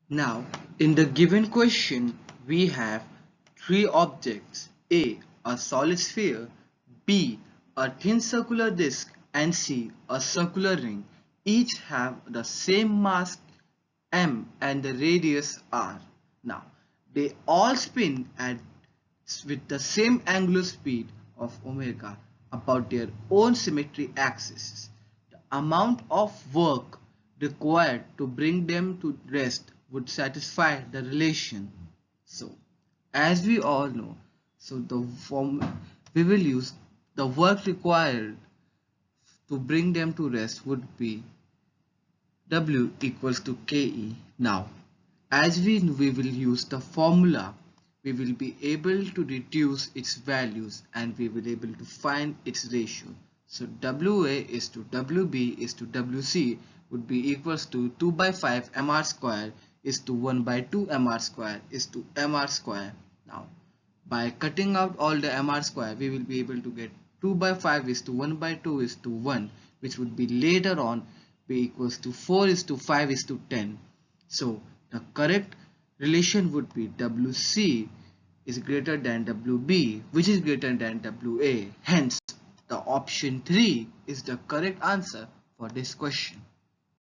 Now, in the given question, we have three objects: a solid sphere, B, a thin circular disc, and C, a circular ring. Each have the same mass m and the radius r. Now, they all spin at with the same angular speed of omega about their own symmetry axes. The amount of work required to bring them to rest would satisfy the relation. So, as we all know, so the form we will use the work required to bring them to rest would be W equals to KE. Now, as we will use the formula, we will be able to reduce its values and we will be able to find its ratio. So WA is to WB is to WC would be equals to 2 by 5 mr square is to 1 by 2 mr square is to mr square. Now, by cutting out all the mr square, we will be able to get 2 by 5 is to 1 by 2 is to 1, which would be later on be equals to 4 is to 5 is to 10. So the correct relation would be WC is greater than WB, which is greater than WA. Hence, the option 3 is the correct answer for this question.